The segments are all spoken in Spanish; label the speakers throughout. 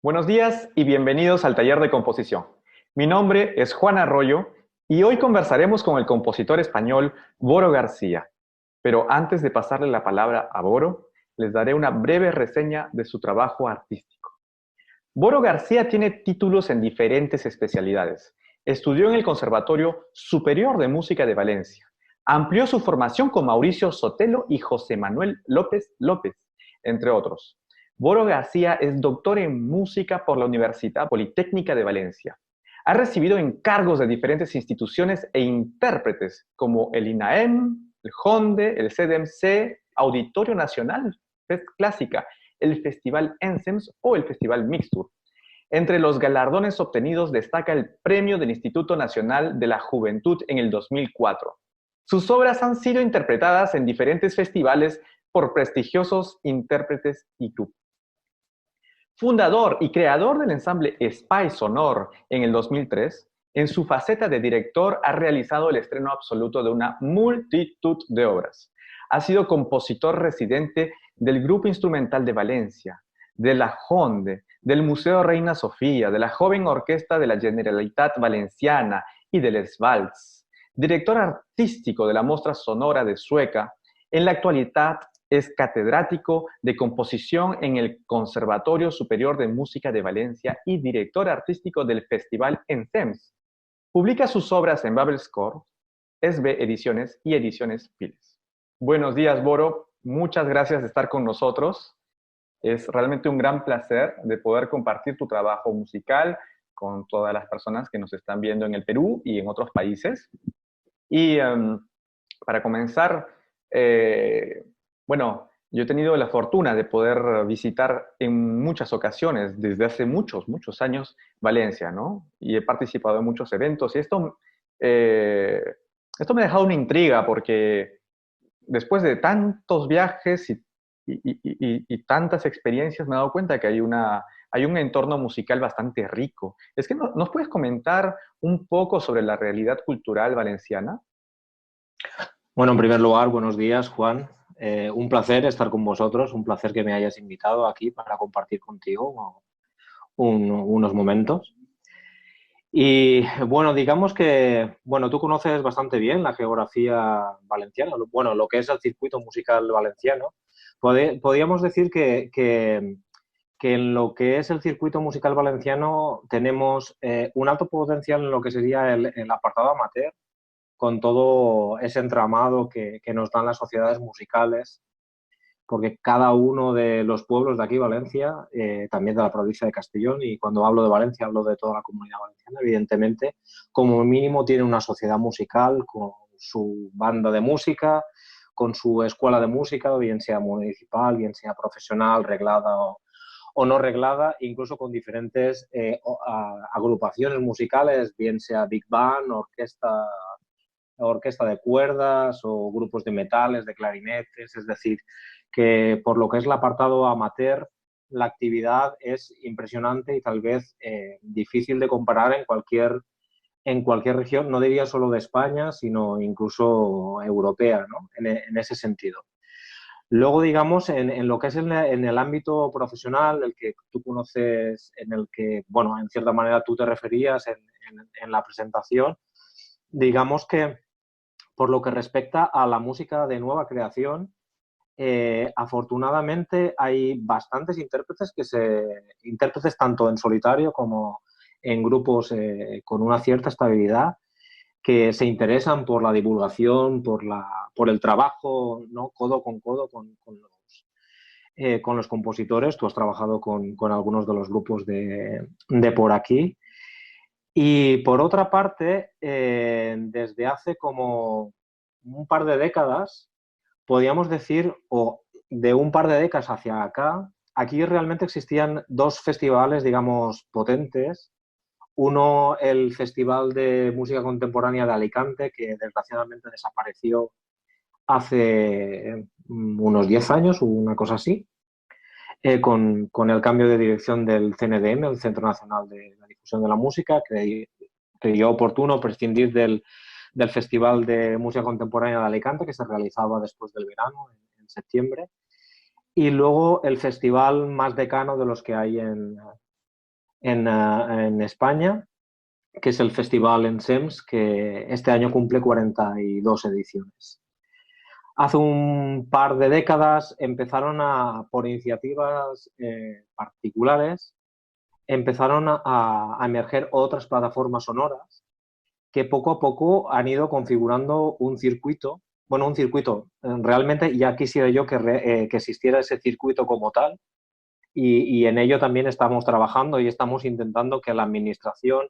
Speaker 1: Buenos días y bienvenidos al taller de composición. Mi nombre es Juan Arroyo y hoy conversaremos con el compositor español Boro García. Pero antes de pasarle la palabra a Boro, les daré una breve reseña de su trabajo artístico. Boro García tiene títulos en diferentes especialidades. Estudió en el Conservatorio Superior de Música de Valencia. Amplió su formación con Mauricio Sotelo y José Manuel López López, entre otros. Boro García es doctor en música por la Universidad Politécnica de Valencia. Ha recibido encargos de diferentes instituciones e intérpretes como el INAEM, el JONDE, el CDMC, Auditorio Nacional, Fest Clásica, el Festival Ensems o el Festival Mixtur. Entre los galardones obtenidos destaca el Premio del Instituto Nacional de la Juventud en el 2004. Sus obras han sido interpretadas en diferentes festivales por prestigiosos intérpretes y grupos. Fundador y creador del ensamble Spy Sonor en el 2003, en su faceta de director ha realizado el estreno absoluto de una multitud de obras. Ha sido compositor residente del Grupo Instrumental de Valencia, de la JONDE, del Museo Reina Sofía, de la Joven Orquesta de la Generalitat Valenciana y del Svalts. Director artístico de la Mostra Sonora de Sueca, en la actualidad es catedrático de composición en el Conservatorio Superior de Música de Valencia y director artístico del Festival Ensems. Publica sus obras en Babel Score, SB Ediciones y Ediciones Piles. Buenos días, Boro. Muchas gracias de estar con nosotros. Es realmente un gran placer de poder compartir tu trabajo musical con todas las personas que nos están viendo en el Perú y en otros países. Y para comenzar, bueno, yo he tenido la fortuna de poder visitar en muchas ocasiones, desde hace muchos, muchos años, Valencia, ¿no? Y he participado en muchos eventos. Y esto me ha dejado una intriga porque después de tantos viajes y tantas experiencias me he dado cuenta que hay un entorno musical bastante rico. Es que ¿nos puedes comentar un poco sobre la realidad cultural valenciana?
Speaker 2: Bueno, en primer lugar, buenos días, Juan. Un placer estar con vosotros, un placer que me hayas invitado aquí para compartir contigo unos momentos. Y bueno, digamos que, bueno, tú conoces bastante bien la geografía valenciana, bueno, lo que es el circuito musical valenciano. Podríamos decir que en lo que es el circuito musical valenciano tenemos un alto potencial en lo que sería el apartado amateur, con todo ese entramado que nos dan las sociedades musicales, porque cada uno de los pueblos de aquí, Valencia, también de la provincia de Castellón, y cuando hablo de Valencia hablo de toda la comunidad valenciana, evidentemente, como mínimo tiene una sociedad musical con su banda de música, con su escuela de música, bien sea municipal, bien sea profesional, reglada o no reglada, incluso con diferentes agrupaciones musicales, bien sea big band, orquesta de cuerdas o grupos de metales, de clarinetes, es decir, que por lo que es el apartado amateur, la actividad es impresionante y tal vez difícil de comparar en cualquier región, no diría solo de España, sino incluso europea, ¿no? En ese sentido. Luego, digamos, en lo que es en el ámbito profesional, el que tú conoces, en el que, bueno, en cierta manera tú te referías en la presentación, digamos que por lo que respecta a la música de nueva creación, afortunadamente hay bastantes intérpretes tanto en solitario como en grupos con una cierta estabilidad que se interesan por la divulgación, por el trabajo, ¿no? Codo con codo con los compositores. Tú has trabajado con algunos de los grupos de por aquí. Y por otra parte, desde hace como un par de décadas, podríamos decir, o de un par de décadas hacia acá, aquí realmente existían dos festivales, digamos, potentes. Uno, el Festival de Música Contemporánea de Alicante, que desgraciadamente desapareció hace unos 10 años o una cosa así, con el cambio de dirección del CNDM, el Centro Nacional de la Difusión de la Música, que creyó oportuno prescindir del Festival de Música Contemporánea de Alicante, que se realizaba después del verano, en septiembre. Y luego el festival más decano de los que hay en España, que es el Festival Ensems, que este año cumple 42 ediciones. Hace un par de décadas empezaron por iniciativas particulares, empezaron a emerger otras plataformas sonoras que poco a poco han ido configurando un circuito. Bueno, un circuito, realmente ya quisiera yo que existiera ese circuito como tal, y en ello también estamos trabajando y estamos intentando que la administración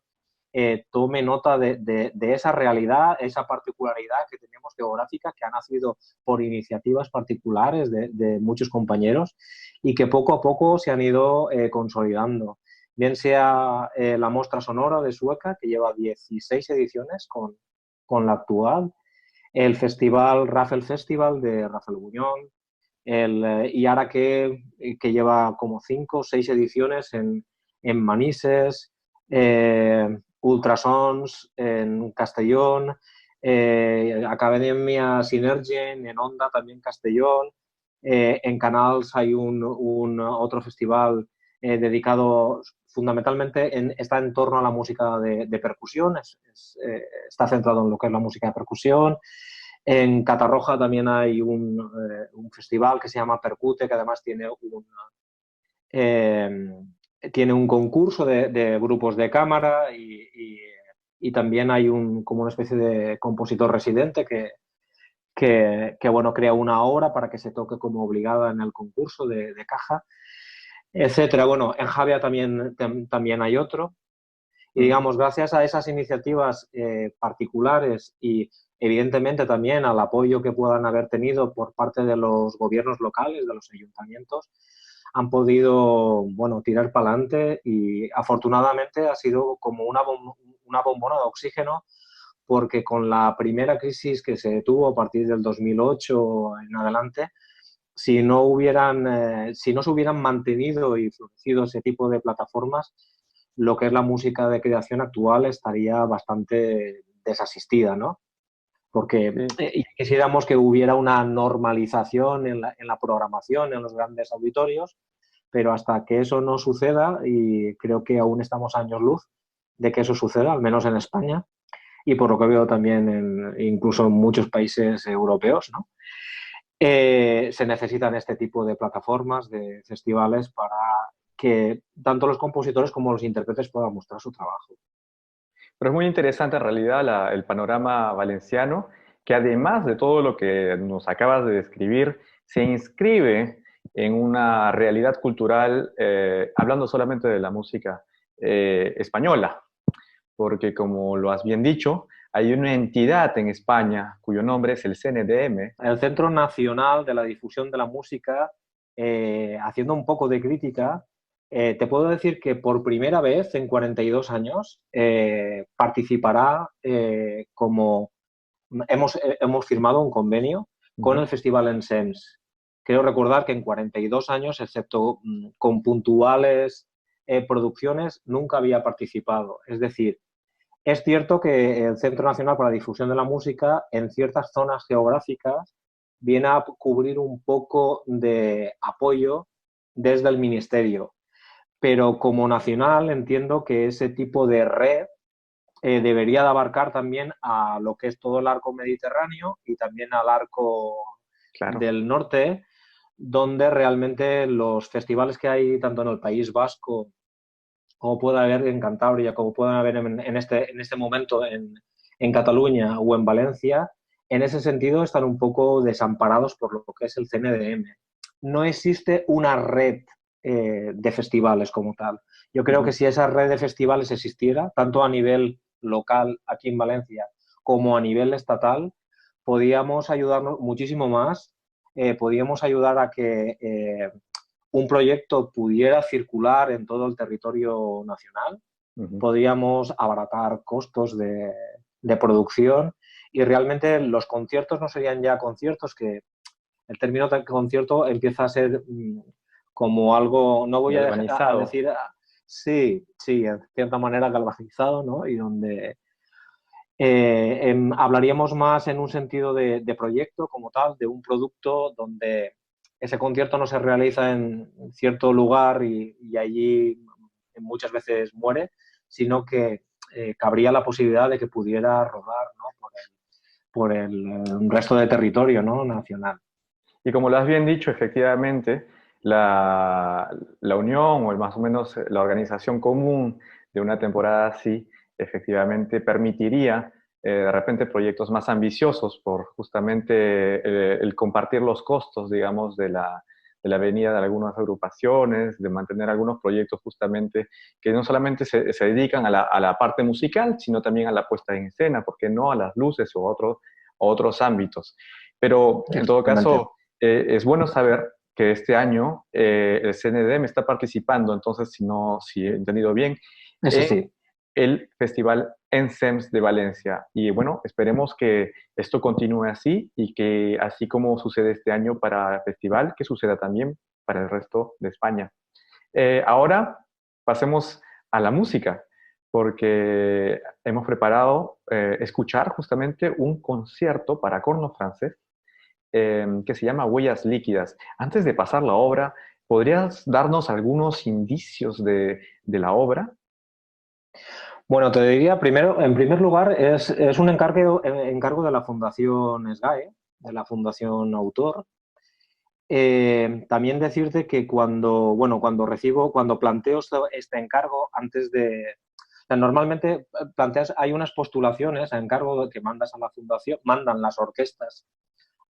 Speaker 2: tome nota de esa realidad, esa particularidad que tenemos geográfica, que ha nacido por iniciativas particulares de muchos compañeros y que poco a poco se han ido consolidando. Bien sea la Mostra Sonora de Sueca, que lleva 16 ediciones con la actual, el festival Raffel Festival de Rafael Buñón, y ahora que lleva como 5 o 6 ediciones en Manises, Ultrasons en Castellón, Academia Synergen en Onda también Castellón, en Canals hay otro festival dedicado fundamentalmente, está en torno a la música de percusión, está centrado en lo que es la música de percusión. En Catarroja también hay un festival que se llama Percute, que además tiene un concurso de grupos de cámara y también hay como una especie de compositor residente que bueno, crea una obra para que se toque como obligada en el concurso de caja, etcétera. Bueno, en Javia también hay otro. Y digamos, gracias a esas iniciativas particulares y evidentemente también al apoyo que puedan haber tenido por parte de los gobiernos locales, de los ayuntamientos, han podido, bueno, tirar para adelante y afortunadamente ha sido como una bombona de oxígeno, porque con la primera crisis que se tuvo a partir del 2008 en adelante, si no se hubieran mantenido y florecido ese tipo de plataformas, lo que es la música de creación actual estaría bastante desasistida, ¿no? Porque quisiéramos que hubiera una normalización en la programación, en los grandes auditorios, pero hasta que eso no suceda, y creo que aún estamos a años luz de que eso suceda, al menos en España, y por lo que veo también incluso en muchos países europeos, ¿no? Se necesitan este tipo de plataformas, de festivales, para que tanto los compositores como los intérpretes puedan mostrar su trabajo.
Speaker 1: Pero es muy interesante en realidad el panorama valenciano, que además de todo lo que nos acabas de describir, se inscribe en una realidad cultural, hablando solamente de la música española, porque como lo has bien dicho, hay una entidad en España cuyo nombre es el CNDM.
Speaker 2: El Centro Nacional de la Difusión de la Música, haciendo un poco de crítica, te puedo decir que por primera vez en 42 años participará como hemos firmado un convenio con el Festival Ensems. Creo recordar que en 42 años, excepto con puntuales producciones, nunca había participado. Es decir, es cierto que el Centro Nacional para la Difusión de la Música en ciertas zonas geográficas viene a cubrir un poco de apoyo desde el Ministerio, pero como nacional entiendo que ese tipo de red debería de abarcar también a lo que es todo el arco mediterráneo y también al arco del norte, donde realmente los festivales que hay tanto en el País Vasco como pueda haber en Cantabria, como puedan haber en este momento en Cataluña o en Valencia, en ese sentido están un poco desamparados por lo que es el CNDM. No existe una red de festivales como tal. Yo creo que si esa red de festivales existiera, tanto a nivel local aquí en Valencia como a nivel estatal, podíamos ayudarnos muchísimo más, podíamos ayudar a que un proyecto pudiera circular en todo el territorio nacional, podríamos abaratar costos de producción y realmente los conciertos no serían ya conciertos, que el término de concierto empieza a ser como algo, no voy a decir, sí, en cierta manera galvanizado, ¿no? Y donde hablaríamos más en un sentido de proyecto como tal, de un producto donde ese concierto no se realiza en cierto lugar y allí muchas veces muere, sino que cabría la posibilidad de que pudiera rodar, ¿no? por el resto de territorio, ¿no? nacional.
Speaker 1: Y como lo has bien dicho, efectivamente, la unión o más o menos la organización común de una temporada así, efectivamente permitiría de repente proyectos más ambiciosos por justamente el compartir los costos, digamos, de la venida de algunas agrupaciones, de mantener algunos proyectos justamente que no solamente se dedican a la parte musical, sino también a la puesta en escena, ¿por qué no? A las luces o otros ámbitos. Pero en todo caso, es bueno saber que este año el CNDM está participando, entonces, si he entendido bien,
Speaker 2: Eso
Speaker 1: en
Speaker 2: sí.
Speaker 1: el Festival Ensems de Valencia. Y bueno, esperemos que esto continúe así y que así como sucede este año para el festival, que suceda también para el resto de España. Ahora pasemos a la música, porque hemos preparado escuchar justamente un concierto para corno francés que se llama Huellas Líquidas. Antes de pasar la obra, ¿podrías darnos algunos indicios de la obra?
Speaker 2: Bueno, te diría primero, en primer lugar, es un encargo de la Fundación SGAE, de la Fundación Autor. También decirte que cuando planteo este encargo, o sea, normalmente hay unas postulaciones a encargo que mandas a la fundación, mandan las orquestas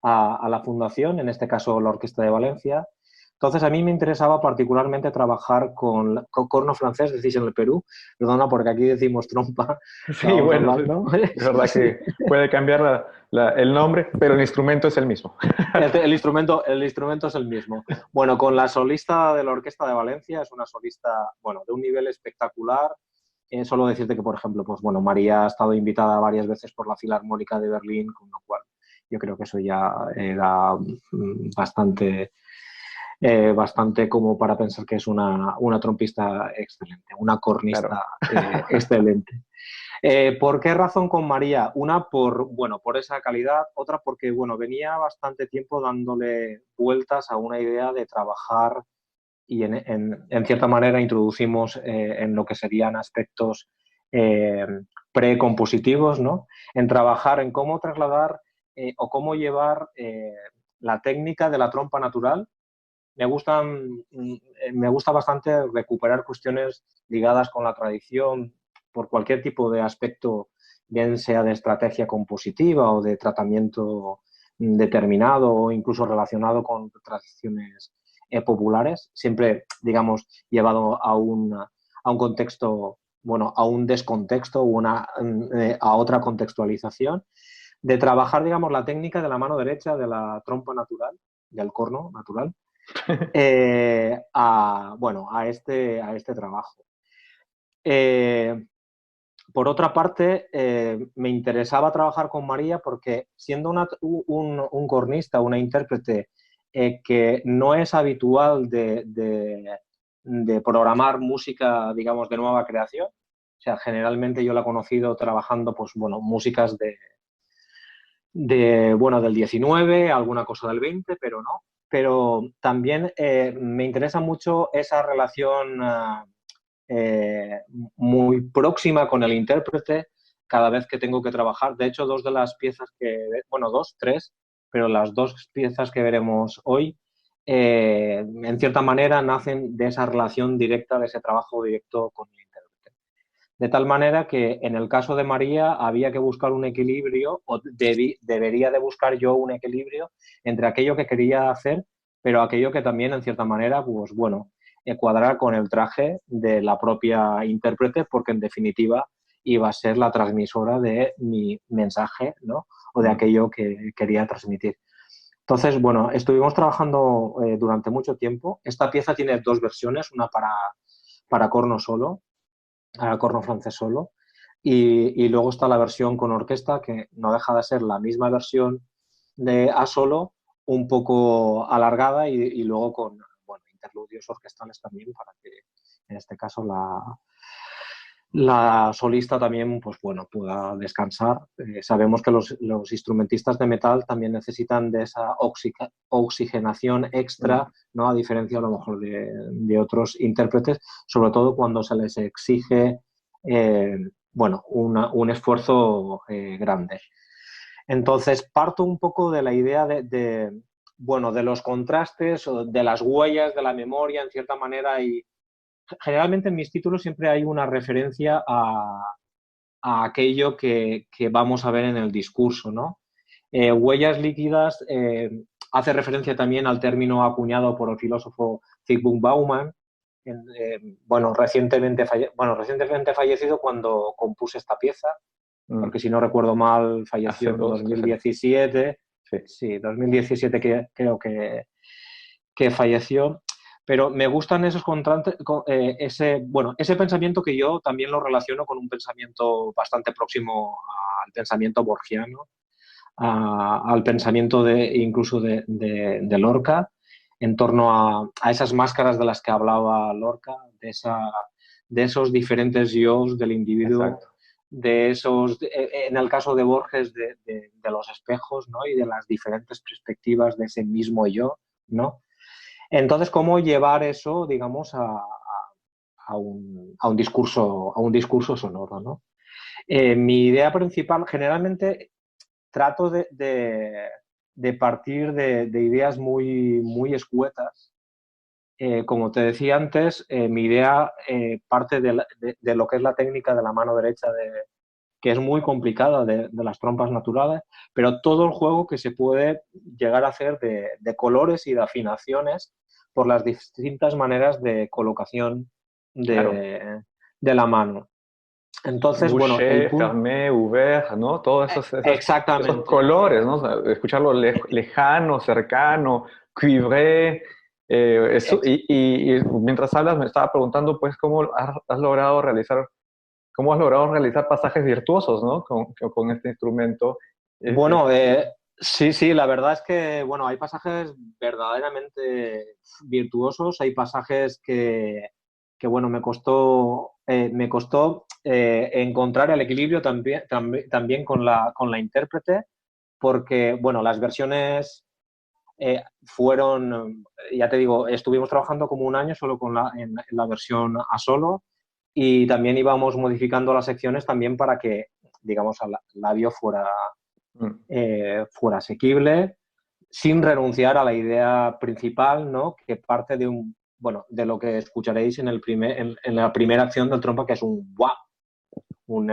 Speaker 2: a la fundación, en este caso la Orquesta de Valencia. Entonces, a mí me interesaba particularmente trabajar con corno francés, decís en el Perú, perdona, porque aquí decimos trompa,
Speaker 1: Sí,
Speaker 2: estábamos
Speaker 1: bueno,
Speaker 2: hablando.
Speaker 1: es verdad
Speaker 2: Sí.
Speaker 1: que puede cambiar el nombre, pero el instrumento es el mismo.
Speaker 2: El instrumento es el mismo. Bueno, con la solista de la Orquesta de Valencia, es una solista, bueno, de un nivel espectacular. Solo decirte que, por ejemplo, pues bueno, María ha estado invitada varias veces por la Filarmónica de Berlín, con lo cual yo creo que eso ya era bastante como para pensar que es una trompista excelente, una
Speaker 1: Claro.
Speaker 2: cornista excelente. ¿Por qué razón con María? Una, por esa calidad, otra porque, bueno, venía bastante tiempo dándole vueltas a una idea de trabajar y en cierta manera introducimos en lo que serían aspectos eh, precompositivos, ¿no? En trabajar en cómo trasladar o cómo llevar la técnica de la trompa natural. Me gusta bastante recuperar cuestiones ligadas con la tradición por cualquier tipo de aspecto, bien sea de estrategia compositiva o de tratamiento determinado o incluso relacionado con tradiciones populares, siempre, digamos, llevado a un contexto, bueno, a un descontexto o a otra contextualización, de trabajar, digamos, la técnica de la mano derecha de la trompa natural, del corno natural, a este trabajo. Eh, por otra parte, me interesaba trabajar con María porque siendo un cornista, una intérprete que no es habitual de programar música, digamos, de nueva creación, o sea, generalmente yo la he conocido trabajando, pues, bueno, músicas del 19, alguna cosa del 20, pero no. Pero también me interesa mucho esa relación muy próxima con el intérprete cada vez que tengo que trabajar. De hecho, tres, pero las dos piezas que veremos hoy, en cierta manera, nacen de esa relación directa, de ese trabajo directo con el intérprete. De tal manera que en el caso de María había que buscar un equilibrio, o debería de buscar yo un equilibrio entre aquello que quería hacer, pero aquello que también, en cierta manera, pues bueno, cuadrar con el traje de la propia intérprete, porque en definitiva iba a ser la transmisora de mi mensaje, ¿no? O de aquello que quería transmitir. Entonces, bueno, estuvimos trabajando durante mucho tiempo. Esta pieza tiene dos versiones, una para corno solo, corno francés solo, y luego está la versión con orquesta, que no deja de ser la misma versión de a solo, un poco alargada y luego con, bueno, interludios orquestales también para que en este caso la solista también, pues bueno, pueda descansar. Sabemos que los instrumentistas de metal también necesitan de esa oxigenación extra, ¿no? A diferencia a lo mejor de otros intérpretes, sobre todo cuando se les exige, bueno, un esfuerzo grande. Entonces, parto un poco de la idea bueno, de los contrastes o de las huellas de la memoria, en cierta manera, y generalmente en mis títulos siempre hay una referencia a aquello que vamos a ver en el discurso, ¿no? Huellas líquidas hace referencia también al término acuñado por el filósofo Zygmunt Bauman, bueno, recientemente fallecido cuando compuse esta pieza, porque si no recuerdo mal falleció
Speaker 1: Hace
Speaker 2: en
Speaker 1: 2, 3 años.
Speaker 2: 2017, sí, 2017 creo que falleció. Pero me gustan esos contrastes, ese pensamiento que yo también lo relaciono con un pensamiento bastante próximo al pensamiento borgiano, al pensamiento incluso de Lorca, en torno a esas máscaras de las que hablaba Lorca, de esos diferentes yo's del individuo,
Speaker 1: Exacto.
Speaker 2: de esos, en el caso de Borges, de los espejos, ¿no? Y de las diferentes perspectivas de ese mismo yo, ¿no? Entonces, ¿cómo llevar eso, digamos, a un discurso sonoro, ¿no? Mi idea principal, generalmente trato de partir de ideas muy escuetas. Como te decía antes, mi idea parte de lo que es la técnica de la mano derecha, que es muy complicada, de las trompas naturales, pero todo el juego que se puede llegar a hacer de colores y de afinaciones por las distintas maneras de colocación
Speaker 1: Claro.
Speaker 2: de la mano. Entonces, bueno, el
Speaker 1: Boucher,
Speaker 2: punto...
Speaker 1: fermé, ouvert, ¿no? Todos esos
Speaker 2: Exactamente.
Speaker 1: colores, ¿no? O sea, escucharlo lejano, cercano, cuivré. Y mientras hablas me estaba preguntando, pues, cómo has logrado realizar pasajes virtuosos, ¿no? Con este instrumento.
Speaker 2: Bueno, sí, la verdad es que, bueno, hay pasajes verdaderamente virtuosos, hay pasajes bueno, me costó encontrar el equilibrio también con la intérprete, porque, bueno, las versiones fueron, ya te digo, estuvimos trabajando como un año solo en la versión a solo, y también íbamos modificando las secciones también para que, digamos, el labio
Speaker 1: Mm,
Speaker 2: fuera asequible, sin renunciar a la idea principal, ¿no? Que parte bueno, de lo que escucharéis en la primera acción del trompa, que es un wah, un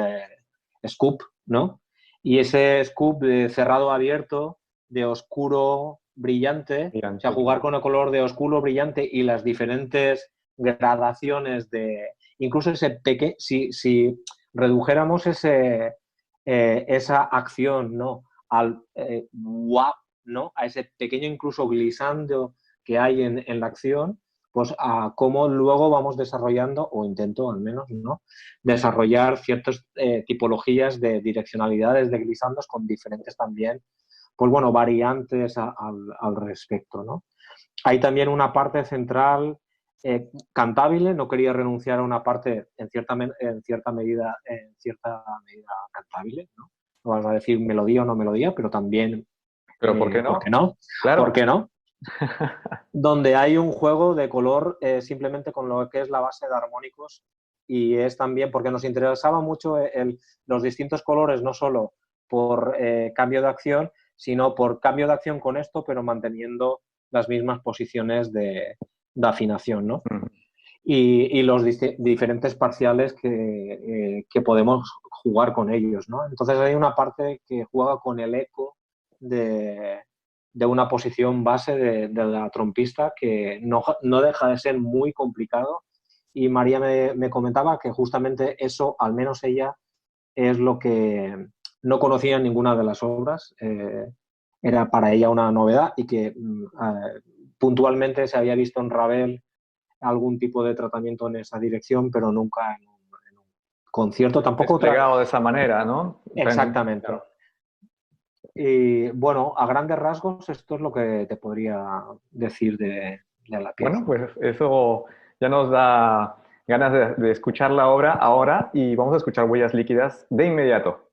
Speaker 2: scoop, ¿no? Y ese scoop de cerrado abierto, de oscuro brillante, o sea,
Speaker 1: brillante,
Speaker 2: jugar
Speaker 1: claro.
Speaker 2: con el color de oscuro brillante y las diferentes gradaciones incluso si redujéramos esa acción, ¿no? Al WAP, ¿no? A ese pequeño incluso glissando que hay en la acción, pues a cómo luego vamos desarrollando, o intento al menos, ¿no? Desarrollar ciertas tipologías de direccionalidades de glissandos con diferentes también, pues bueno, variantes al respecto, ¿no? Hay también una parte central cantable, no quería renunciar a una parte en cierta medida cantable, ¿no? No vamos a decir melodía o no melodía, pero también,
Speaker 1: Pero ¿por qué
Speaker 2: ¿por qué
Speaker 1: no?
Speaker 2: no? ¿Por
Speaker 1: Claro.
Speaker 2: qué no? Donde hay un juego de color simplemente con lo que es la base de armónicos, y es también porque nos interesaba mucho los distintos colores, no solo por cambio de acción, sino por cambio de acción con esto, pero manteniendo las mismas posiciones de afinación, ¿no?
Speaker 1: Mm.
Speaker 2: Y los diferentes parciales que podemos jugar con ellos, ¿no? Entonces hay una parte que juega con el eco de una posición base de la trompista que no deja de ser muy complicado, y María me comentaba que justamente eso, al menos ella, es lo que no conocía en ninguna de las obras, era para ella una novedad, y que puntualmente se había visto en Ravel algún tipo de tratamiento en esa dirección, pero nunca en un concierto, tampoco otra.
Speaker 1: Desplegado de esa manera, ¿no?
Speaker 2: Exactamente.
Speaker 1: Claro.
Speaker 2: Y bueno, a grandes rasgos, esto es lo que te podría decir de la
Speaker 1: Bueno,
Speaker 2: pieza.
Speaker 1: pues eso ya nos da ganas de escuchar la obra ahora y vamos a escuchar Huellas Líquidas de inmediato.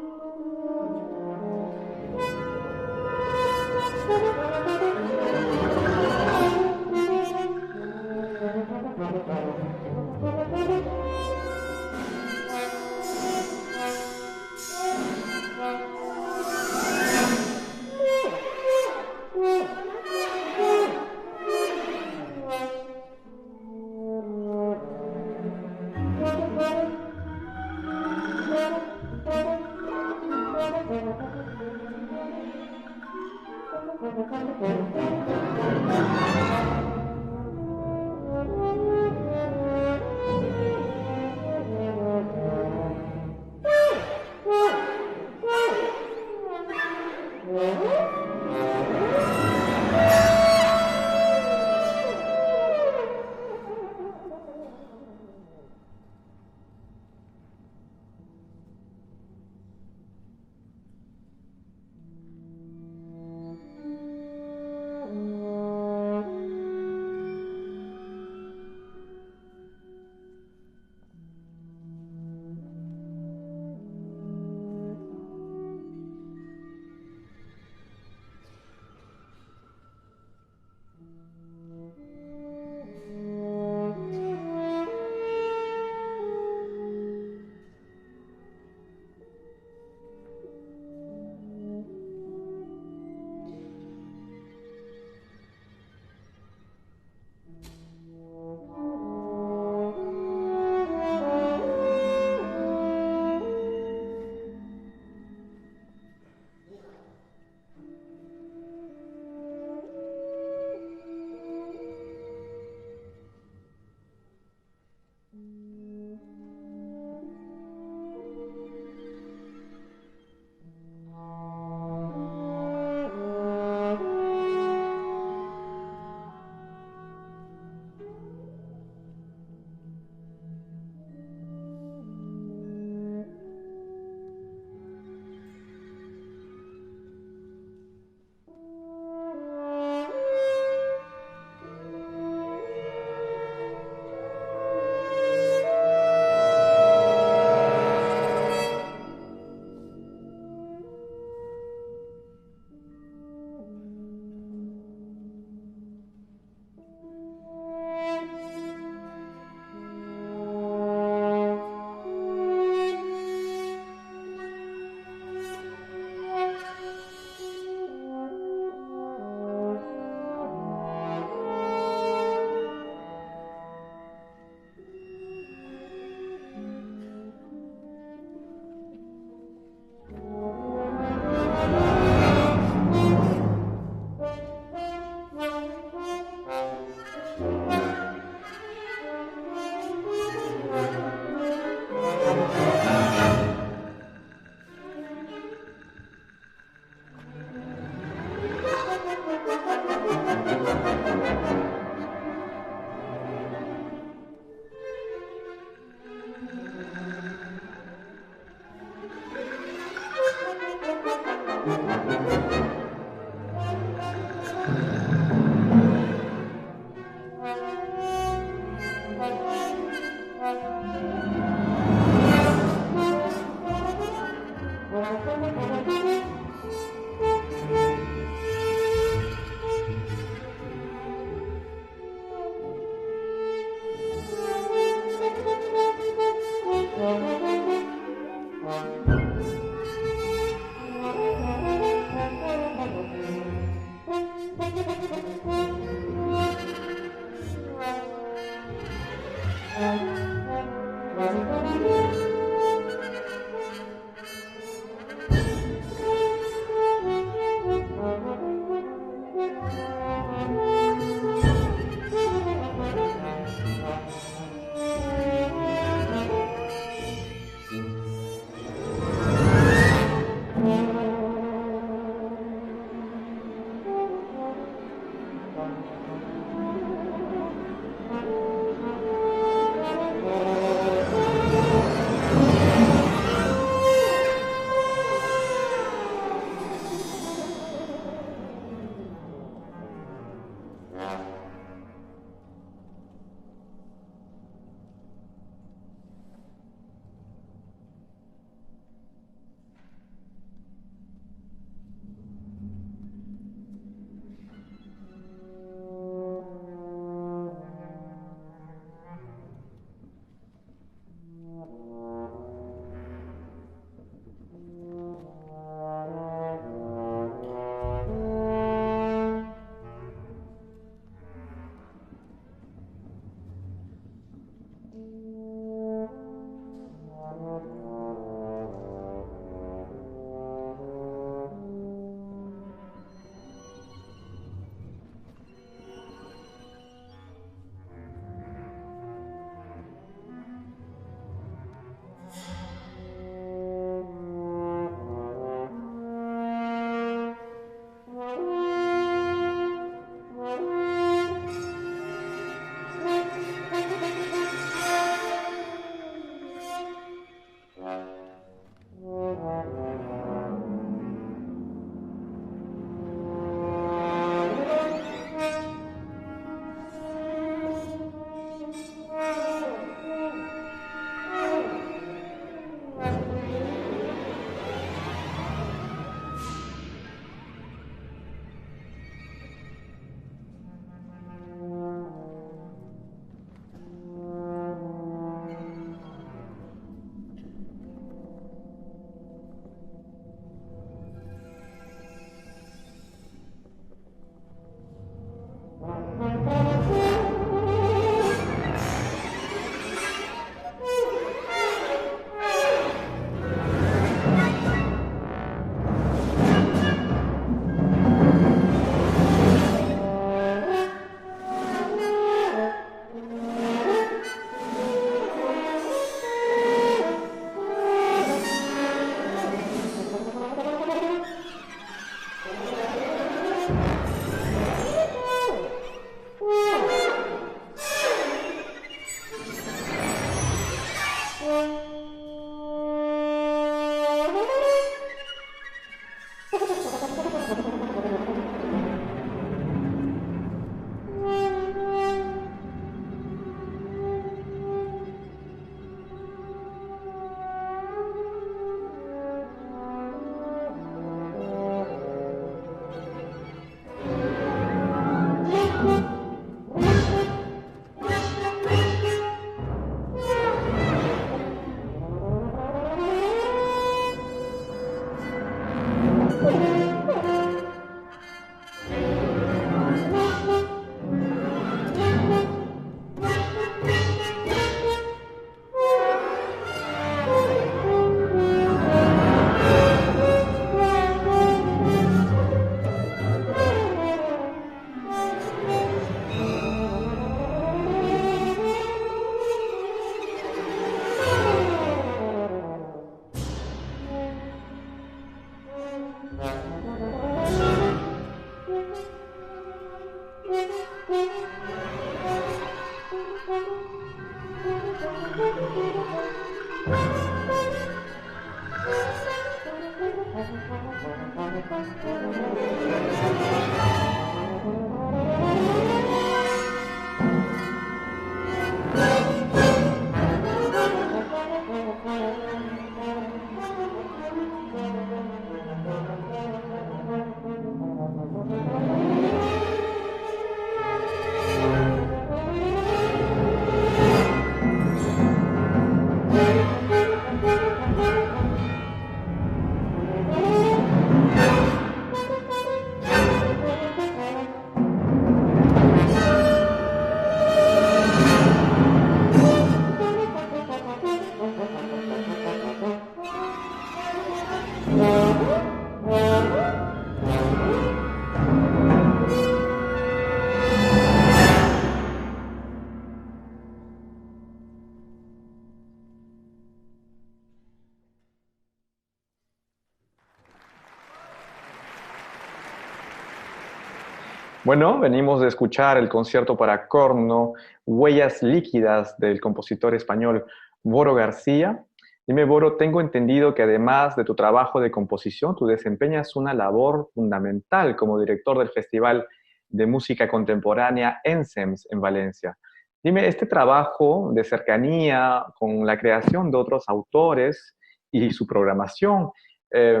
Speaker 1: Bueno, venimos de escuchar el concierto para corno, Huellas Líquidas del compositor español Boro García. Dime, Boro, tengo entendido que además de tu trabajo de composición, tú desempeñas una labor fundamental como director del Festival de Música Contemporánea ENSEMS en Valencia. Dime, este trabajo de cercanía con la creación de otros autores y su programación, eh,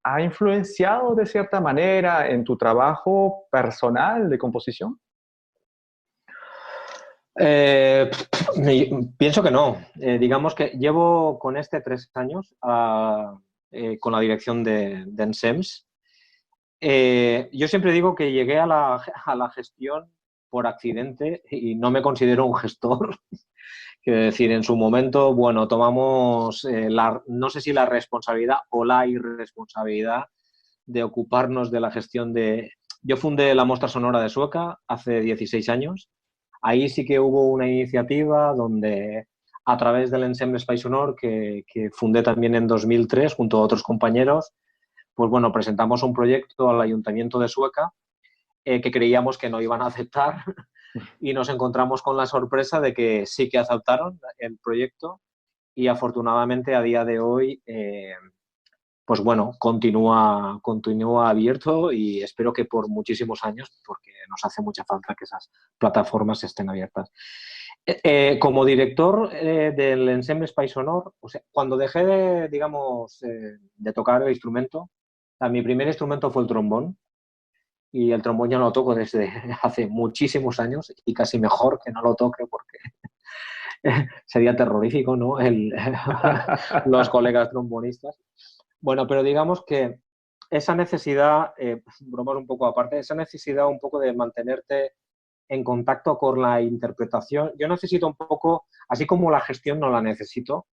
Speaker 1: ¿ha influenciado de cierta manera en tu trabajo personal de composición?
Speaker 2: Eh, Pienso que no. Digamos que llevo con 3 años con la dirección de ENSEMS. Yo siempre digo que llegué a a la gestión por accidente y no me considero un gestor. Quiero decir, en su momento, bueno, tomamos no sé si la responsabilidad o la irresponsabilidad de ocuparnos de la gestión de... Yo fundé la Mostra Sonora de Sueca hace 16 años. Ahí sí que hubo una iniciativa donde, a través del Ensemble Espai Sonor, que fundé también en 2003 junto a otros compañeros, pues bueno, presentamos un proyecto al Ayuntamiento de Sueca que creíamos que no iban a aceptar y nos encontramos con la sorpresa de que sí que aceptaron el proyecto y afortunadamente a día de hoy pues bueno, continúa abierto y espero que por muchísimos años, porque nos hace mucha falta que esas plataformas estén abiertas. Como director del Ensemble Espai Sonor, o sea, cuando dejé de, digamos, de tocar el instrumento, o sea, mi primer instrumento fue el trombón y el trombón ya no lo toco desde hace muchísimos años y casi mejor que no lo toque porque sería terrorífico, ¿no? Los colegas trombonistas. Bueno, pero digamos que esa necesidad, bromas un poco aparte, esa necesidad un poco de mantenerte en contacto con la interpretación, yo necesito un poco, así como la gestión no la necesito,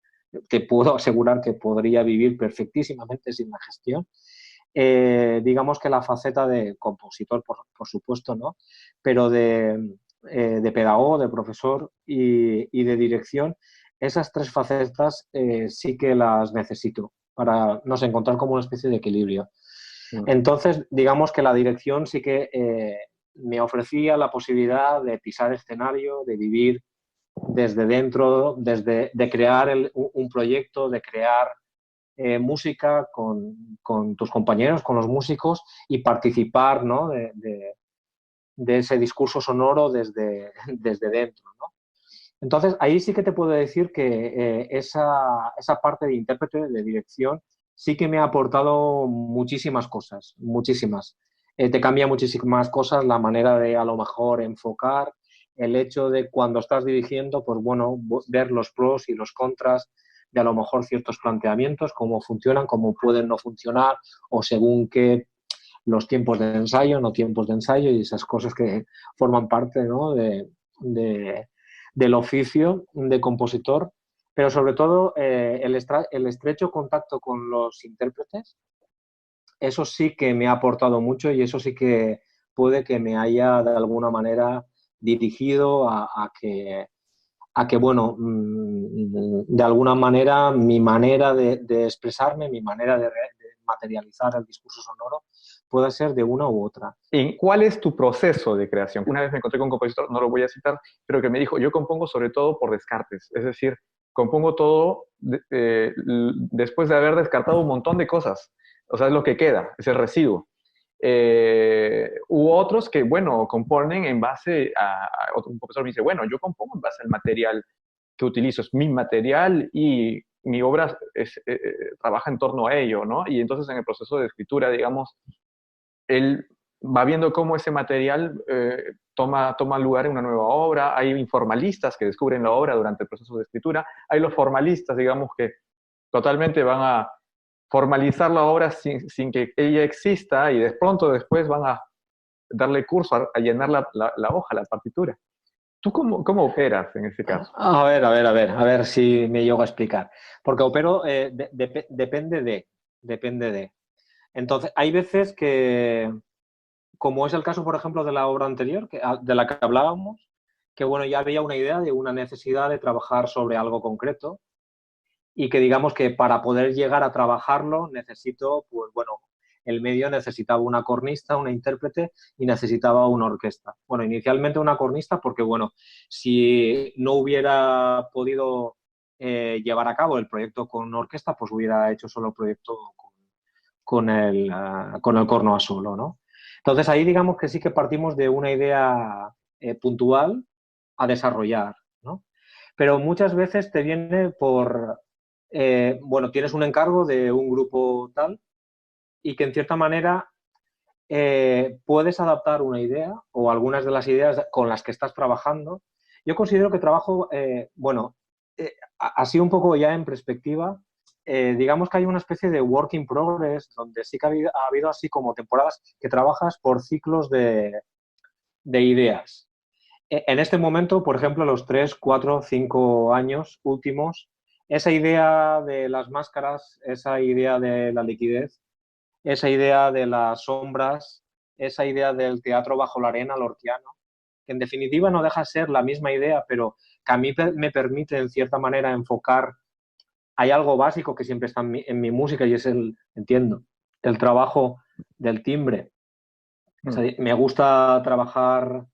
Speaker 2: te puedo asegurar que podría vivir perfectísimamente sin la gestión. Digamos que la faceta de compositor, por supuesto, ¿no? Pero de pedagogo, de profesor y de dirección, esas tres facetas sí que las necesito para nos encontrar como una especie de equilibrio.
Speaker 1: Mm.
Speaker 2: Entonces, digamos que la dirección sí que me ofrecía la posibilidad de pisar escenario, de vivir desde dentro, de crear un proyecto, de crear música con tus compañeros, con los músicos y participar, ¿no? de ese discurso sonoro desde dentro, ¿no? Entonces, ahí sí que te puedo decir que esa parte de intérprete, de dirección, sí que me ha aportado muchísimas cosas, muchísimas. Te cambia muchísimas cosas la manera de a lo mejor enfocar, el hecho de cuando estás dirigiendo, pues bueno, ver los pros y los contras de a lo mejor ciertos planteamientos, cómo funcionan, cómo pueden no funcionar, o según qué los tiempos de ensayo, no tiempos de ensayo y esas cosas que forman parte, ¿no? de, del oficio de compositor, pero sobre todo el estrecho contacto con los intérpretes, eso sí que me ha aportado mucho y eso sí que puede que me haya de alguna manera dirigido a que bueno, de alguna manera mi manera de expresarme, mi manera de materializar el discurso sonoro pueda ser de una u otra.
Speaker 1: ¿Y cuál es tu proceso de creación? Una vez me encontré con un compositor, no lo voy a citar, pero que me dijo, yo compongo sobre todo por descartes, es decir, compongo todo después de haber descartado un montón de cosas, o sea, es lo que queda, es el residuo. U otros que, bueno, componen en base otro profesor me dice, bueno, yo compongo en base al material que utilizo, es mi material y mi obra trabaja en torno a ello, ¿no? Y entonces en el proceso de escritura, digamos, él va viendo cómo ese material toma lugar en una nueva obra. Hay informalistas que descubren la obra durante el proceso de escritura. Hay los formalistas, digamos, que totalmente van a formalizar la obra sin que ella exista y de pronto después van a darle curso, a llenar la hoja, la partitura. ¿Tú cómo operas en ese caso?
Speaker 2: A ver si me llego a explicar. Porque opero, depende de. Entonces, hay veces que, como es el caso, por ejemplo, de la obra anterior, de la que hablábamos, que bueno, ya había una idea de una necesidad de trabajar sobre algo concreto y que digamos que para poder llegar a trabajarlo necesito, pues bueno, el medio necesitaba una cornista, una intérprete y necesitaba una orquesta. Bueno, inicialmente una cornista porque, bueno, si no hubiera podido llevar a cabo el proyecto con orquesta, pues hubiera hecho solo el proyecto con el corno a solo, ¿no? Entonces ahí digamos que sí que partimos de una idea puntual a desarrollar, ¿no? Pero muchas veces te viene bueno, tienes un encargo de un grupo tal y que en cierta manera puedes adaptar una idea o algunas de las ideas con las que estás trabajando. Yo considero que trabajo, bueno, así un poco ya en perspectiva, digamos que hay una especie de work in progress donde sí que ha habido así como temporadas que trabajas por ciclos de ideas. En este momento, por ejemplo, los 3, 4, 5 años últimos, esa idea de las máscaras, esa idea de la liquidez, esa idea de las sombras, esa idea del teatro bajo la arena lorquiano, que en definitiva no deja de ser la misma idea, pero que a mí me permite en cierta manera enfocar. Hay algo básico que siempre está en mi música y es entiendo, el trabajo del timbre. O sea, me gusta trabajar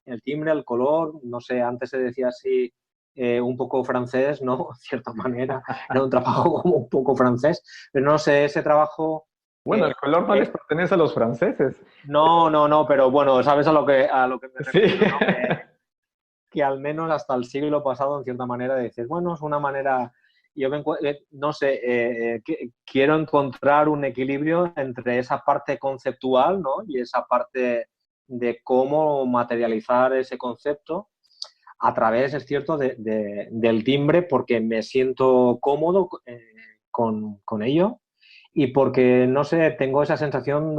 Speaker 2: el timbre, el color, no sé, antes se decía así un poco francés, ¿no? De cierta manera, era un trabajo como un poco francés, pero no sé, ese trabajo...
Speaker 1: Bueno, el color no les pertenece a los franceses.
Speaker 2: No, pero bueno, sabes a lo que me
Speaker 1: Sí.
Speaker 2: refiero, ¿no? Que al menos hasta el siglo pasado, en cierta manera, dices, bueno, es una manera, yo no sé, quiero encontrar un equilibrio entre esa parte conceptual, ¿no? Y esa parte de cómo materializar ese concepto a través, es cierto, del timbre, porque me siento cómodo con ello y porque, no sé, tengo esa sensación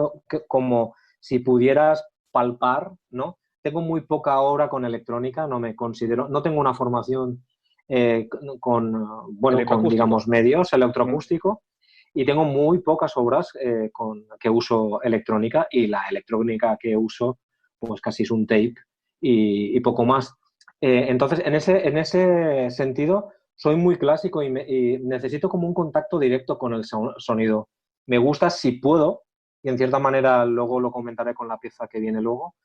Speaker 2: como si pudieras palpar, ¿no? Tengo muy poca obra con electrónica, no me considero, no tengo una formación bueno, con, digamos, medios electroacústico y tengo muy pocas obras que uso electrónica y la electrónica que uso pues casi es un tape y poco más. Entonces, en ese sentido, soy muy clásico y necesito como un contacto directo con el sonido. Me gusta si puedo, y en cierta manera luego lo comentaré con la pieza que viene luego.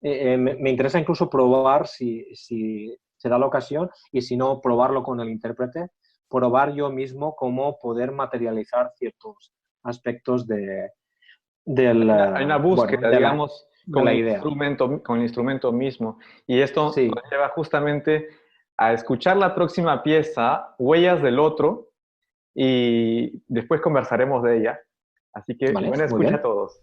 Speaker 2: Me interesa incluso probar si se da la ocasión y si no, probarlo con el intérprete, probar yo mismo cómo poder materializar ciertos aspectos
Speaker 1: Hay una búsqueda, digamos,
Speaker 2: de la idea.
Speaker 1: con el instrumento mismo. Y esto
Speaker 2: Sí.
Speaker 1: nos lleva justamente a escuchar la próxima pieza, Huellas del Otro, y después conversaremos de ella. Así que
Speaker 2: Vale,
Speaker 1: buena
Speaker 2: muy
Speaker 1: escucha
Speaker 2: bien.
Speaker 1: a todos.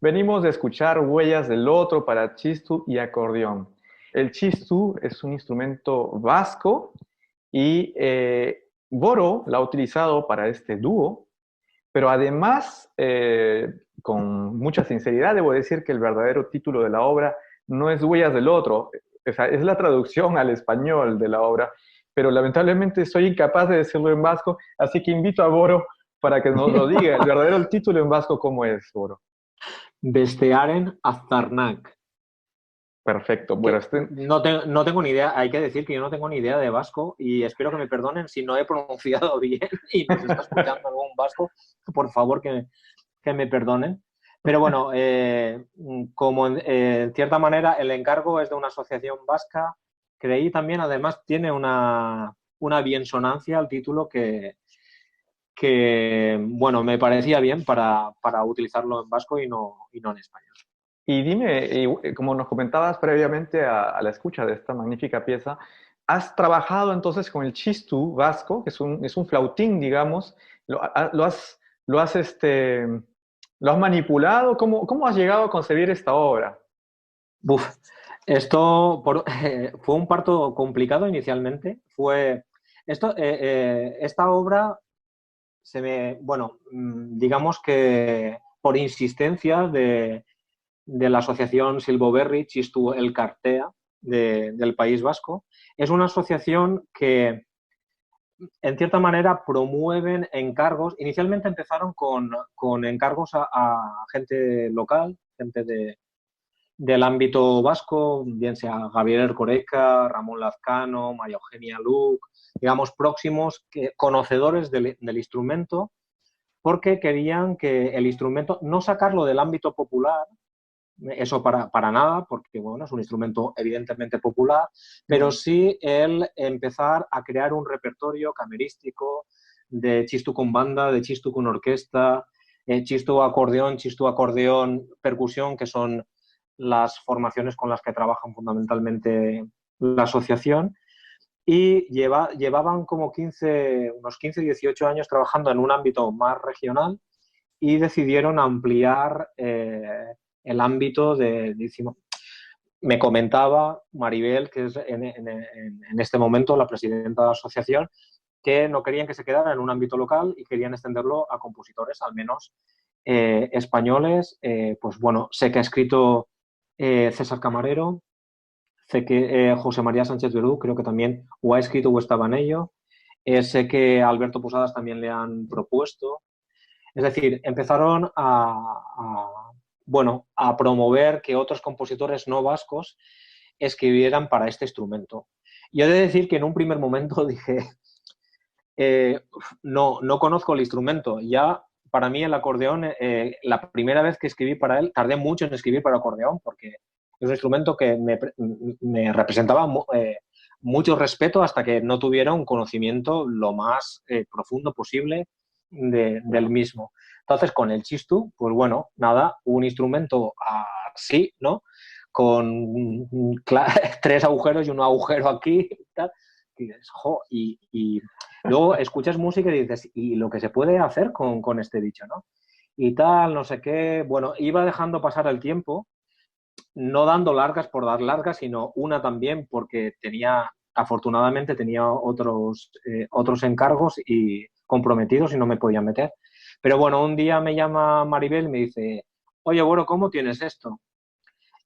Speaker 1: Venimos de escuchar Huellas del Otro para chistu y acordeón. El chistu es un instrumento vasco y Boro la ha utilizado para este dúo, pero además, con mucha sinceridad, debo decir que el verdadero título de la obra no es Huellas del Otro, o sea, es la traducción al español de la obra, pero lamentablemente soy incapaz de decirlo en vasco, así que invito a Boro para que nos lo diga. El verdadero título en vasco, ¿cómo es, Boro?
Speaker 2: Bestearen Aztarnak.
Speaker 1: Perfecto. Bueno,
Speaker 2: Que no tengo ni idea, hay que decir que yo no tengo ni idea de vasco y espero que me perdonen si no he pronunciado bien y nos está escuchando algún vasco, por favor que me perdonen. Pero bueno, como en cierta manera el encargo es de una asociación vasca, creí también, además, tiene una biensonancia al título que, bueno, me parecía bien para utilizarlo en vasco y no en español.
Speaker 1: y dime, como nos comentabas previamente a la escucha de esta magnífica pieza, ¿has trabajado entonces con el chistu vasco, que es un flautín, digamos? Lo has, lo has manipulado? ¿Cómo has llegado a concebir esta obra?
Speaker 2: Buf, fue un parto complicado inicialmente. Esta obra bueno, digamos que por insistencia de la asociación Silvoberri Chistu Elkartea del País Vasco, es una asociación que en cierta manera promueven encargos. Inicialmente empezaron con encargos a gente local, gente del ámbito vasco, bien sea Javier Ercoreca, Ramón Lazcano, María Eugenia Luc, digamos, próximos conocedores del instrumento, porque querían que el instrumento, no sacarlo del ámbito popular, eso para nada, porque bueno, es un instrumento evidentemente popular, pero sí el empezar a crear un repertorio camerístico de chistu con banda, de chistu con orquesta, chistu acordeón, percusión, que son las formaciones con las que trabajan fundamentalmente la asociación. Y llevaban como unos 15, 18 años trabajando en un ámbito más regional y decidieron ampliar el ámbito me comentaba Maribel, que es en este momento la presidenta de la asociación, que no querían que se quedara en un ámbito local y querían extenderlo a compositores, al menos españoles. Pues bueno, sé que ha escrito César Camarero, sé que José María Sánchez Verdú creo que también o ha escrito o estaba en ello. Sé que a Alberto Posadas también le han propuesto. Es decir, empezaron bueno, a promover que otros compositores no vascos escribieran para este instrumento. Yo he de decir que en un primer momento dije, no conozco el instrumento. Ya para mí el acordeón, la primera vez que escribí para él, tardé mucho en escribir para acordeón porque es un instrumento que me representaba mucho respeto hasta que no tuviera un conocimiento lo más profundo posible del mismo. Entonces, con el chistu, pues bueno, nada, un instrumento así, ¿no? Con tres agujeros y un agujero aquí y tal. Y luego escuchas música y dices, ¿y lo que se puede hacer con este bicho, no? Y tal, no sé qué. Bueno, iba dejando pasar el tiempo, no dando largas por dar largas, sino una también porque afortunadamente tenía otros encargos y comprometidos y no me podía meter. Pero bueno, un día me llama Maribel y me dice, oye, bueno, ¿cómo tienes esto?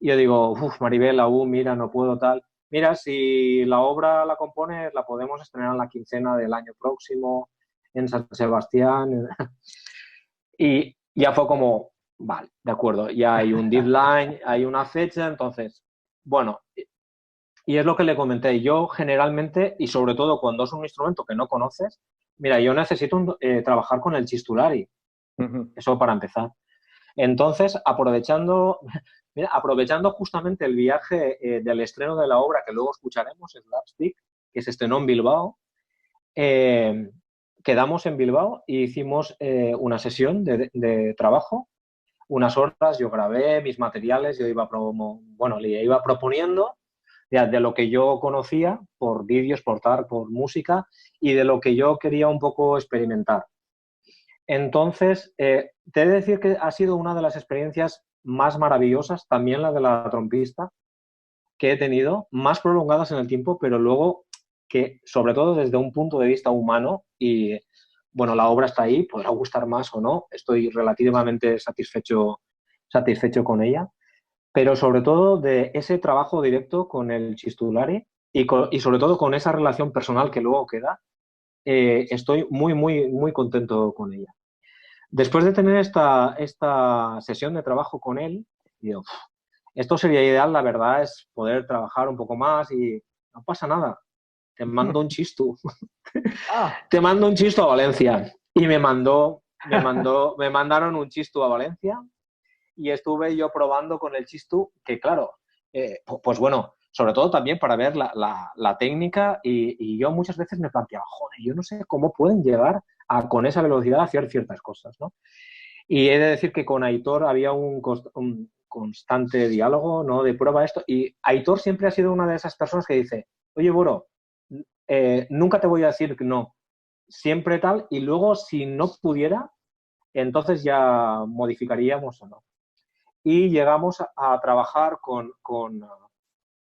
Speaker 2: Y yo digo, uff, Maribel, aún, mira, no puedo tal. Mira, si la obra la compones, la podemos estrenar en la quincena del año próximo, en San Sebastián. Y ya fue como, vale, de acuerdo, ya hay un deadline, hay una fecha, entonces, bueno, y es lo que le comenté. Yo generalmente, y sobre todo cuando es un instrumento que no conoces, mira, yo necesito trabajar con el chistulari, eso para empezar. Entonces, aprovechando justamente el viaje del estreno de la obra que luego escucharemos, Slapstick, que se estrenó en Bilbao, quedamos en Bilbao y hicimos una sesión de trabajo, unas horas, yo grabé mis materiales, yo le iba proponiendo de lo que yo conocía por vídeos, por música y de lo que yo quería un poco experimentar. Entonces, te he de decir que ha sido una de las experiencias más maravillosas, también la de la trompista, que he tenido, más prolongadas en el tiempo, pero luego que, sobre todo desde un punto de vista humano, y bueno, la obra está ahí, podrá gustar más o no, estoy relativamente satisfecho con ella, pero sobre todo de ese trabajo directo con el Chistulari y sobre todo con esa relación personal que luego queda, estoy muy, muy, muy contento con ella. Después de tener esta sesión de trabajo con él, digo, esto sería ideal, la verdad, es poder trabajar un poco más y no pasa nada. Te mando un chistu.
Speaker 1: Ah,
Speaker 2: Te mando un chistu a Valencia. Y me mandaron un chistu a Valencia y estuve yo probando con el chistu, que claro, pues bueno, sobre todo también para ver la técnica y yo muchas veces me planteaba, joder, yo no sé cómo pueden llegar con esa velocidad a hacer ciertas cosas, ¿no? Y he de decir que con Aitor había un constante diálogo, ¿no? De prueba esto. Y Aitor siempre ha sido una de esas personas que dice, oye, Boro, nunca te voy a decir que no, siempre tal, y luego si no pudiera, entonces ya modificaríamos o no. Y llegamos a trabajar con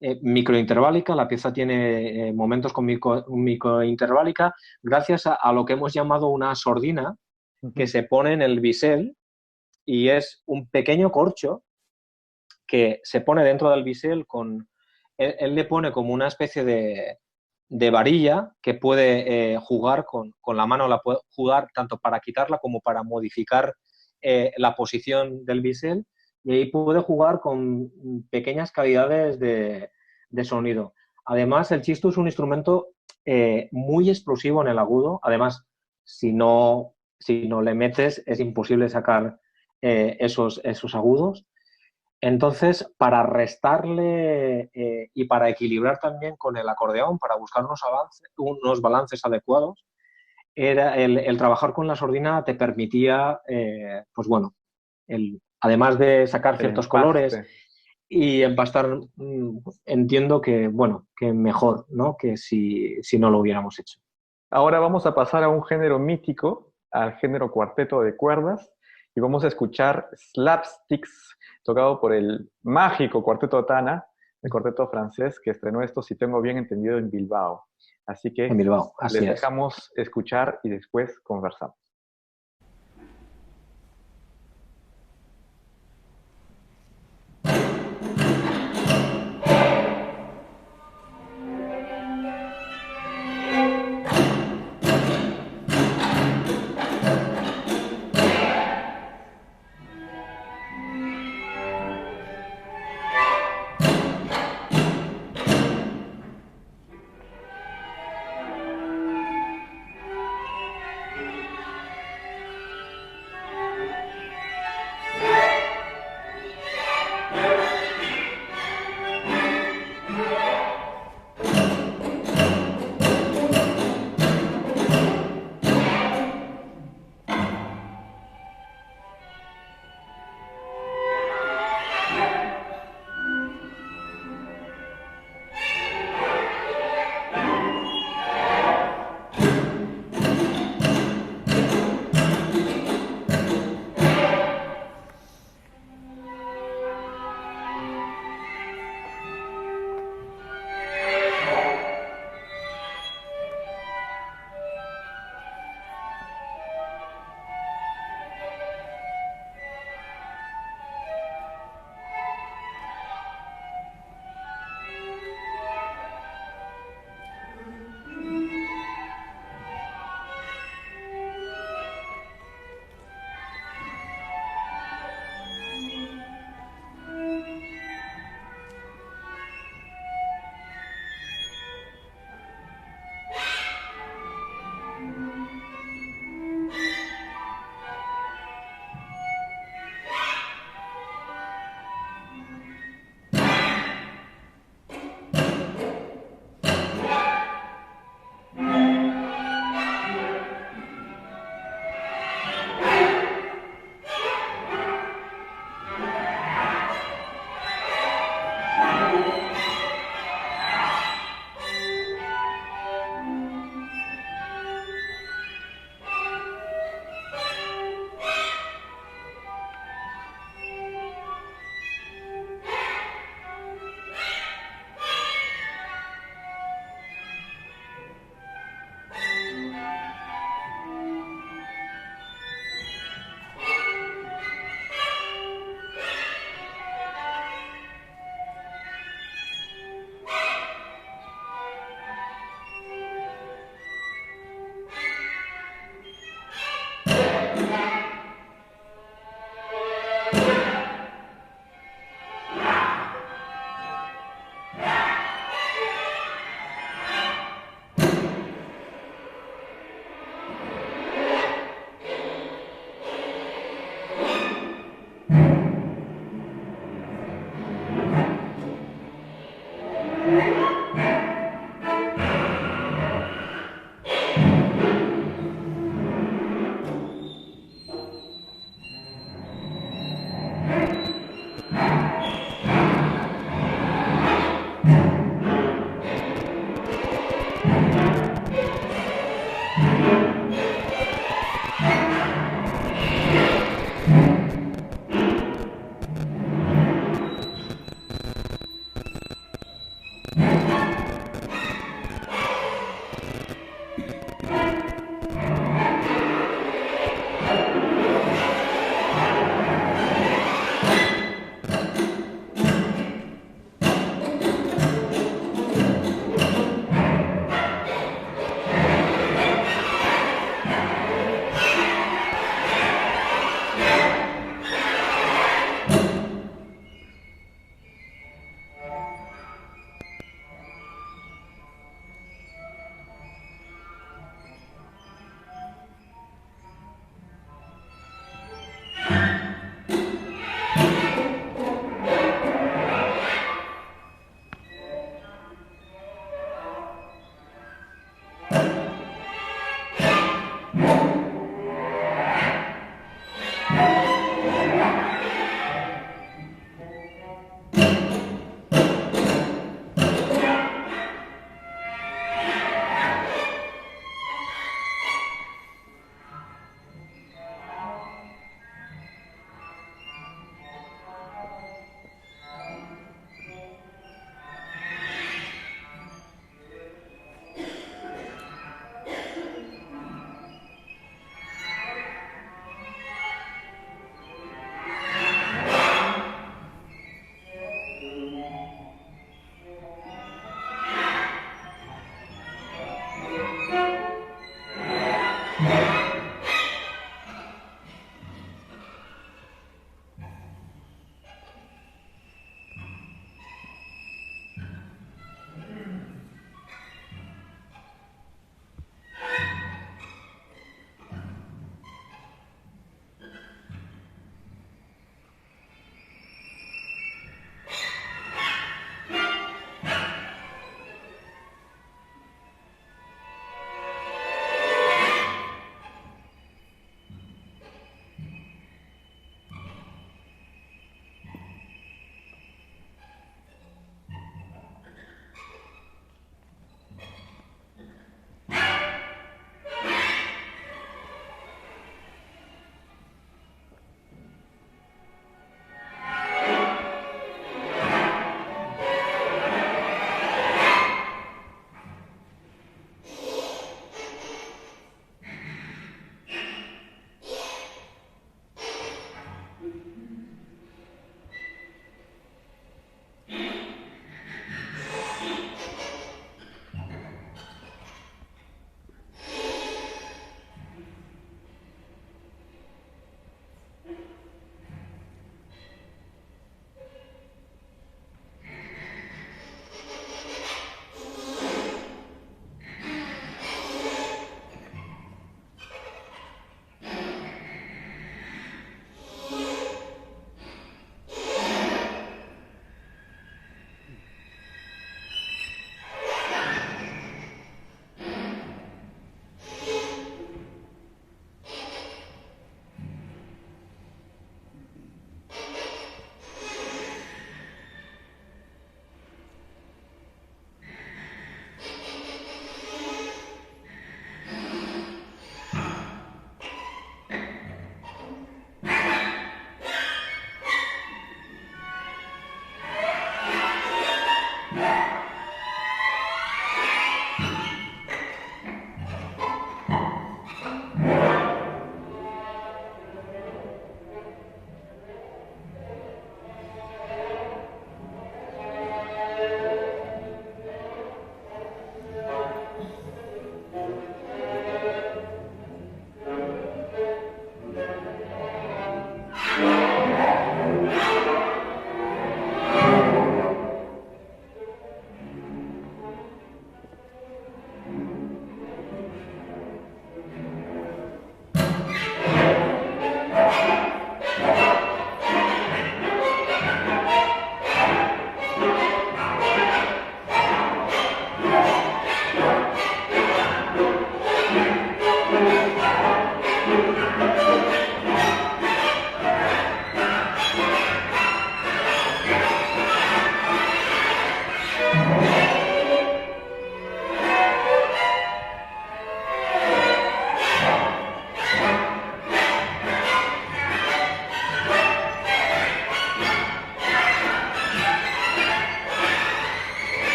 Speaker 2: microinterválica, la pieza tiene momentos con microinterválica, gracias a lo que hemos llamado una sordina, que se pone en el bisel y es un pequeño corcho que se pone dentro del bisel con... Él le pone como una especie de varilla que puede jugar con la mano, la puede jugar tanto para quitarla como para modificar la posición del bisel y ahí puede jugar con pequeñas calidades de sonido. Además, el chistu es un instrumento muy explosivo en el agudo. Además, si no le metes, es imposible sacar esos agudos. Entonces, para restarle y para equilibrar también con el acordeón, para buscar unos balances adecuados, era el trabajar con la sordina te permitía, pues bueno, además de sacar
Speaker 1: el
Speaker 2: ciertos colores
Speaker 1: empaste.
Speaker 2: y empastar, entiendo que, bueno, que mejor, ¿no? Que si no lo hubiéramos hecho.
Speaker 1: Ahora vamos a pasar a un género mítico, al género cuarteto de cuerdas, y vamos a escuchar Slapsticks, tocado por el mágico Cuarteto Tana, el cuarteto francés que estrenó esto, si tengo bien entendido, en Bilbao. Así
Speaker 2: En
Speaker 1: que
Speaker 2: Bilbao, así
Speaker 1: les
Speaker 2: es.
Speaker 1: dejamos escuchar y después conversamos.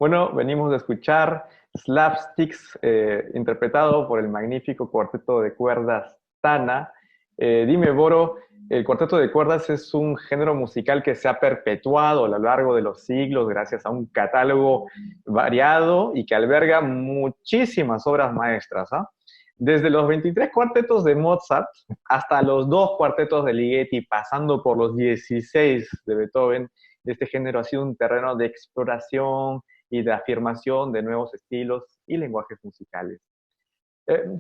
Speaker 1: Bueno, venimos de escuchar Slapsticks, interpretado por el magnífico cuarteto de cuerdas Tana. Dime, Boro, el cuarteto de cuerdas es un género musical que se ha perpetuado a lo largo de los siglos gracias a un catálogo variado y que alberga muchísimas obras maestras, ¿ah? Desde los 23 cuartetos de Mozart hasta los dos cuartetos de Ligeti, pasando por los 16 de Beethoven, este género ha sido un terreno de exploración y de afirmación de nuevos estilos y lenguajes musicales.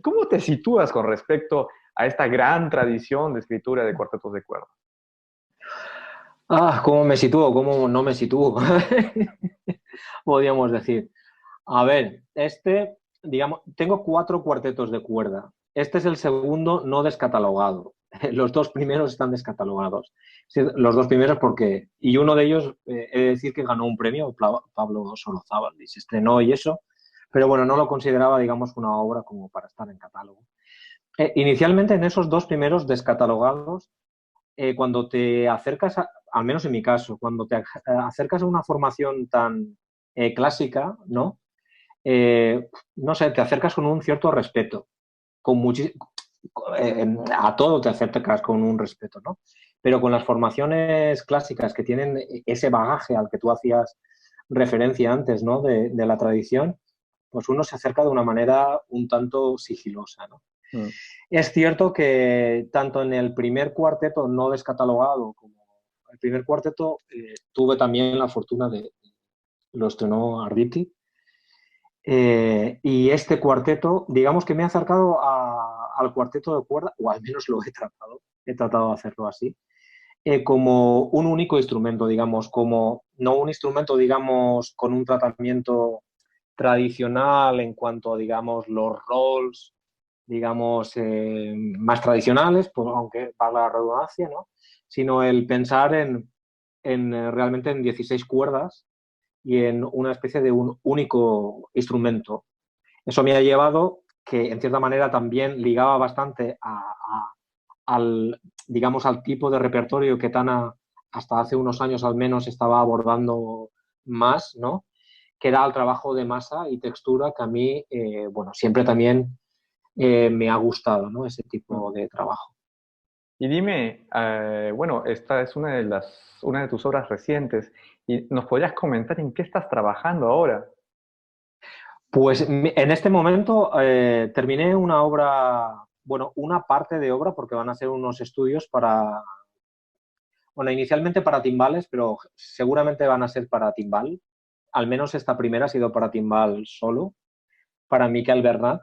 Speaker 1: ¿Cómo te sitúas con respecto a esta gran tradición de escritura de cuartetos de cuerda?
Speaker 2: ¿Cómo me sitúo? ¿Cómo no me sitúo? Podríamos decir. A ver, digamos, tengo 4 cuartetos de cuerda. Este es el segundo no descatalogado. Los 2 primeros están descatalogados. Sí, los 2 primeros porque, y uno de ellos, he de decir que ganó un premio, Pablo Solozábal, y se estrenó y eso, pero bueno, no lo consideraba, digamos, una obra como para estar en catálogo. Inicialmente en esos 2 primeros descatalogados, cuando te acercas, al menos en mi caso, cuando te acercas a una formación tan clásica, ¿no? No sé, te acercas con un cierto respeto, a todo te acercas con un respeto, ¿no? Pero con las formaciones clásicas que tienen ese bagaje al que tú hacías referencia antes, ¿no? De la tradición, pues uno se acerca de una manera un tanto sigilosa, ¿no?
Speaker 1: Mm.
Speaker 2: Es cierto que tanto en el primer cuarteto no descatalogado como el primer cuarteto tuve también la fortuna de lo estrenó Arditi. Y este cuarteto, digamos que me he acercado al cuarteto de cuerda, o al menos lo he tratado de hacerlo así, como un único instrumento, digamos, como no un instrumento, digamos, con un tratamiento tradicional en cuanto, digamos, los roles, digamos, más tradicionales, pues, aunque valga la redundancia, ¿no? Sino el pensar realmente en 16 cuerdas y en una especie de un único instrumento. Eso me ha llevado que, en cierta manera, también ligaba bastante al, digamos, al tipo de repertorio que Tana hasta hace unos años al menos estaba abordando más, ¿no? Que era el trabajo de masa y textura que a mí, bueno, siempre también me ha gustado, ¿no? Ese tipo de trabajo.
Speaker 1: Y dime, bueno, esta es una de tus obras recientes, y ¿nos podrías comentar en qué estás trabajando ahora?
Speaker 2: Pues en este momento terminé una obra, bueno, una parte de obra porque van a ser unos estudios para, bueno, inicialmente para timbales, pero seguramente van a ser para timbal. Al menos esta primera ha sido para timbal solo, para Miquel Bernat.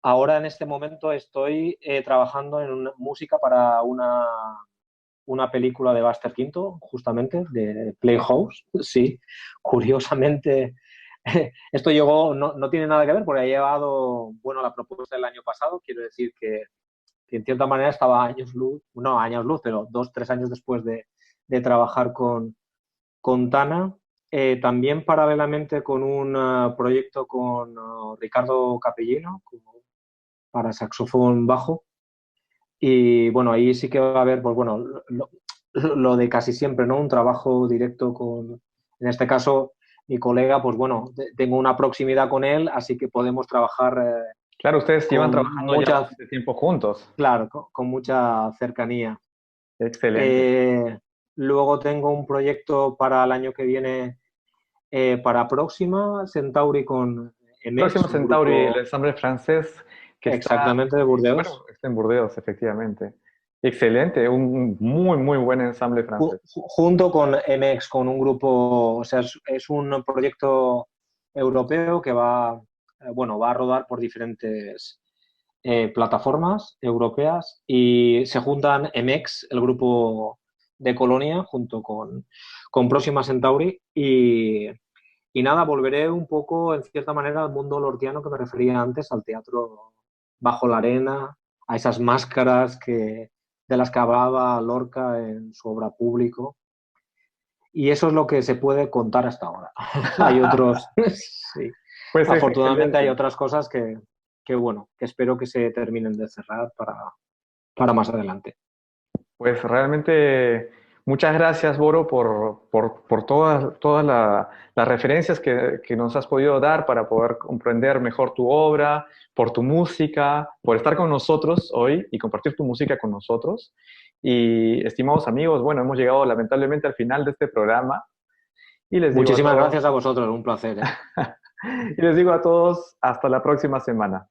Speaker 2: Ahora en este momento estoy trabajando en música para una película de Buster Keaton, justamente, de Playhouse. Sí, curiosamente, esto llegó, no tiene nada que ver, porque ha llevado, bueno, la propuesta del año pasado. Quiero decir que en cierta manera estaba años luz, no años luz, pero 2, 3 años después de trabajar con Tana. También paralelamente con un proyecto con Ricardo Capellino para saxofón bajo. Y bueno, ahí sí que va a haber, pues bueno, lo de casi siempre, ¿no? Un trabajo directo en este caso, mi colega, pues bueno, tengo una proximidad con él, así que podemos trabajar
Speaker 1: Claro, ustedes llevan
Speaker 2: con
Speaker 1: trabajando ya
Speaker 2: mucha,
Speaker 1: bastante tiempo juntos.
Speaker 2: claro, con mucha cercanía.
Speaker 1: Excelente.
Speaker 2: Eh, Luego tengo un proyecto para el año que viene, para Próxima, Centauri con
Speaker 1: Próximo
Speaker 2: MX, un
Speaker 1: Centauri, el
Speaker 2: grupo
Speaker 1: ensamble francés que está,
Speaker 2: exactamente de
Speaker 1: bueno,
Speaker 2: Burdeos.
Speaker 1: está en Burdeos, efectivamente. Excelente, un muy, muy buen ensamble francés.
Speaker 2: Junto con MX, con un grupo, o sea, es un proyecto europeo que bueno, va a rodar por diferentes plataformas europeas y se juntan MX, el grupo de Colonia, junto con Próxima Centauri y nada, volveré un poco, en cierta manera, al mundo lorquiano que me refería antes, al teatro bajo la arena, a esas máscaras de las que hablaba Lorca en su obra Público. Y eso es lo que se puede contar hasta ahora. Hay otros, sí.
Speaker 1: Pues
Speaker 2: Afortunadamente hay
Speaker 1: excelente.
Speaker 2: otras cosas bueno, que espero que se terminen de cerrar para más adelante.
Speaker 1: Pues realmente Muchas gracias, Boro, por todas las referencias que nos has podido dar para poder comprender mejor tu obra, por tu música, por estar con nosotros hoy y compartir tu música con nosotros. Y estimados amigos, bueno, hemos llegado lamentablemente al final de este programa y les digo a
Speaker 2: Muchísimas
Speaker 1: todos,
Speaker 2: gracias a vosotros, un placer, ¿eh?
Speaker 1: y les digo a todos hasta la próxima semana.